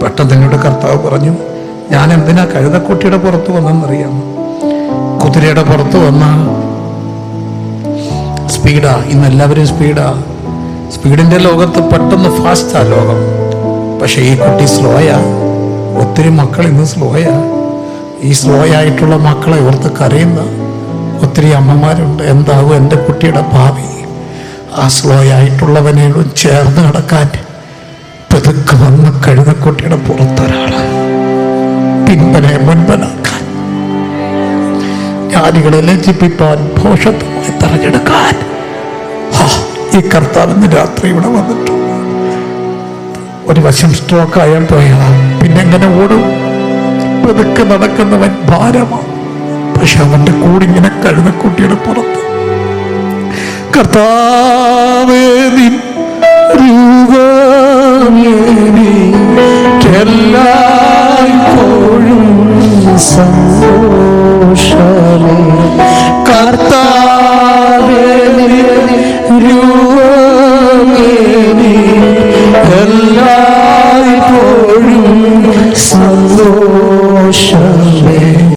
പെട്ടെന്ന് എന്നോട് കർത്താവ് പറഞ്ഞു, ഞാൻ എന്തിനാ കഴുതക്കുട്ടിയുടെ പുറത്ത് വന്നെന്നറിയാമോ? കുതിരയുടെ പുറത്ത് വന്ന സ്പീഡാ, ഇന്ന് എല്ലാവരും സ്പീഡിന്റെ ലോകത്ത് പെട്ടെന്ന് ഫാസ്റ്റാ ലോകം. പക്ഷെ ഈ കുട്ടി സ്ലോയാ. ഒത്തിരി മക്കൾ ഇന്ന് സ്ലോയാ. ഈ സ്ലോ ആയിട്ടുള്ള മക്കളെ ഓർത്ത് കരയുന്ന ഒത്തിരി അമ്മമാരുണ്ട്. എന്താകും എൻ്റെ കുട്ടിയുടെ ഭാവി? ആ സ്ലോ ആയിട്ടുള്ളവനോടും ചേർന്ന് കിടക്കാൻ പെതുക്കെ വന്ന കഴുതക്കുട്ടിയുടെ പുറത്തൊരാള് പിൻപനെ മുൻപനാക്കാൻ, ജ്ഞാനികളെ ലജ്ജിപ്പിക്കാൻ, ഭോഷത്വമായി തെരഞ്ഞെടുക്കാൻ ഈ കർത്താവിന് രാത്രി ഇവിടെ വന്നിട്ടുണ്ട്. ഒരു വശം സ്ട്രോക്ക് ആയാൽ പോയതാ, പിന്നെ എങ്ങനെ ഓടും? പെതുക്കെ നടക്കുന്നവൻ ഭാരമാണ്. പക്ഷെ അവന്റെ കൂടെ ഇങ്ങനെ കഴുതക്കുട്ടിയുടെ പുറത്ത് കർത്താവേ നിൻ എല്ലായ്പ്പോഴും സന്തോഷമേ, കർത്താവേ എല്ലായ്പ്പോഴും